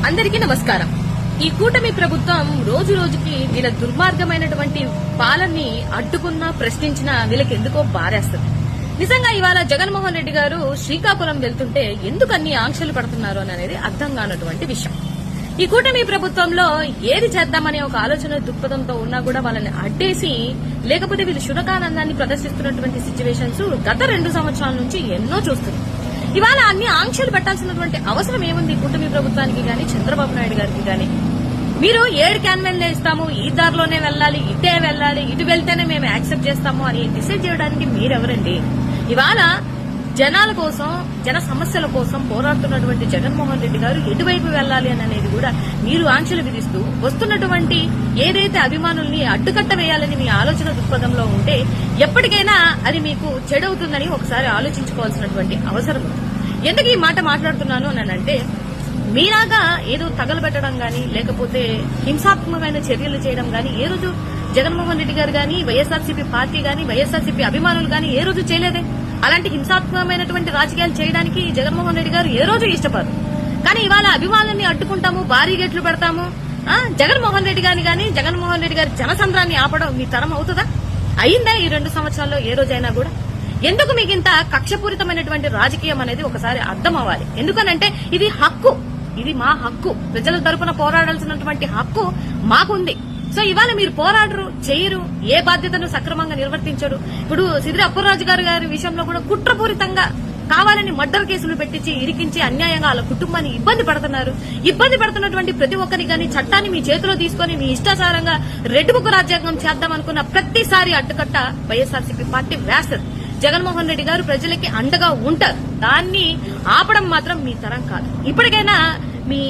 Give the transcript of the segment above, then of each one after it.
అందరికీ నమస్కారం. ఈ కూటమి ప్రభుత్వం రోజు రోజుకి వీళ్ళ దుర్మార్గమైనటువంటి పాలనని అడ్డుకున్నా ప్రశ్నించినా వీళ్ళకి ఎందుకో బారేస్తుంది. నిజంగా ఇవాళ జగన్మోహన్ రెడ్డి గారు శ్రీకాకుళం వెళ్తుంటే ఎందుకు అన్ని ఆంక్షలు పడుతున్నారు అనేది అర్థం కానటువంటి విషయం. ఈ కూటమి ప్రభుత్వంలో ఏది చేద్దామనే ఒక ఆలోచన దృక్పథంతో ఉన్నా కూడా వాళ్ళని అడ్డేసి లేకపోతే వీళ్ళు శునకానందాన్ని ప్రదర్శిస్తున్నటువంటి సిచ్యువేషన్స్ గత 2 సంవత్సరాల నుంచి ఎన్నో చూస్తున్నాం. ఇవాళ అన్ని ఆంక్షలు పెట్టాల్సినటువంటి అవసరం ఏముంది కూటమి ప్రభుత్వానికి గాని చంద్రబాబు నాయుడు గారికి గాని? మీరు 7 క్యాన్వెన్లు ఇస్తాము, ఈ దారిలోనే వెళ్ళాలి, ఇటే వెళ్ళాలి, ఇటు వెళ్తేనే మేము యాక్సెప్ట్ చేస్తాము అని డిసైడ్ చేయడానికి మీరెవరండి? ఇవాళ జనాల కోసం, జన సమస్యల కోసం పోరాడుతున్నటువంటి జగన్మోహన్ రెడ్డి గారు ఎటువైపు వెళ్లాలి అని అనేది కూడా మీరు ఆంక్షలు విధిస్తూ వస్తున్నటువంటి ఏదైతే అభిమానుల్ని అడ్డుకట్ట వేయాలని మీ ఆలోచన దృక్పథంలో ఉంటే ఎప్పటికైనా అది మీకు చెడవుతుందని ఒకసారి ఆలోచించుకోవాల్సినటువంటి అవసరం ఉంది. ఎందుకు ఈ మాట మాట్లాడుతున్నాను అని అంటే, మీలాగా ఏదో తగలబెట్టడం గాని లేకపోతే హింసాత్మకమైన చర్యలు చేయడం గాని ఏ రోజు జగన్మోహన్ రెడ్డి గారు గాని వైఎస్ఆర్సీపీ పార్టీ గాని వైఎస్ఆర్సీపీ అభిమానులు గాని ఏ రోజు చేయలేదే. అలాంటి హింసాత్మకమైనటువంటి రాజకీయాలు చేయడానికి జగన్మోహన్ రెడ్డి గారు ఏ రోజు ఇష్టపడరు. కానీ ఇవాళ అభిమానుల్ని అడ్డుకుంటాము, భారీ గేట్లు పెడతాము, జగన్మోహన్ రెడ్డి గారిని గాని జగన్మోహన్ రెడ్డి గారి జనసంద్రాన్ని ఆపడం మీ తరం అవుతుందా? అయిందా ఈ 2 సంవత్సరాల్లో ఏ రోజైనా కూడా? ఎందుకు మీకు ఇంత కక్షపూరితమైనటువంటి రాజకీయం అనేది ఒకసారి అర్థం అవ్వాలి. ఎందుకనంటే ఇది హక్కు, ఇది మా హక్కు, ప్రజల తరపున పోరాడాల్సినటువంటి హక్కు మాకుంది. సో ఇవాళ మీరు పోరాడరు, చేయరు, ఏ బాధ్యతను సక్రమంగా నిర్వర్తించరు. ఇప్పుడు సిద్రి అప్పలరాజు గారి విషయంలో కూడా కుట్రపూరితంగా కావాలని మర్డర్ కేసులు పెట్టించి ఇరికించి అన్యాయంగా వాళ్ళ కుటుంబాన్ని ఇబ్బంది పడుతున్నారు. ఇబ్బంది పడుతున్నటువంటి ప్రతి ఒక్కరి గాని చట్టాన్ని మీ చేతిలో తీసుకుని మీ ఇష్టాచారంగా రెడ్ బుక్ రాజ్యాంగం చేద్దామనుకున్న ప్రతిసారి అడ్డుకట్ట వైఎస్ఆర్సీపీ పార్టీ వేస్తుంది. జగన్మోహన్ రెడ్డి గారు ప్రజలకి అండగా ఉంటారు. దాన్ని ఆపడం మాత్రం మీ తరం కాదు. ఇప్పటికైనా మీ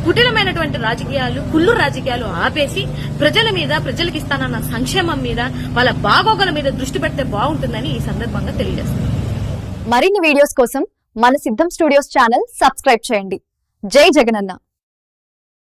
కుటిలమైనటువంటి రాజకీయాలు, కుళ్ళు రాజకీయాలు ఆపేసి ప్రజల మీద, ప్రజలకు ఇస్తానన్న సంక్షేమం మీద, వాళ్ళ బాగోగుల మీద దృష్టి పెడితే బాగుంటుందని ఈ సందర్భంగా తెలియజేస్తుంది. మరిన్ని వీడియోస్ కోసం మన సిద్ధం స్టూడియోస్ ఛానల్ సబ్స్క్రైబ్ చేయండి. జై జగనన్న.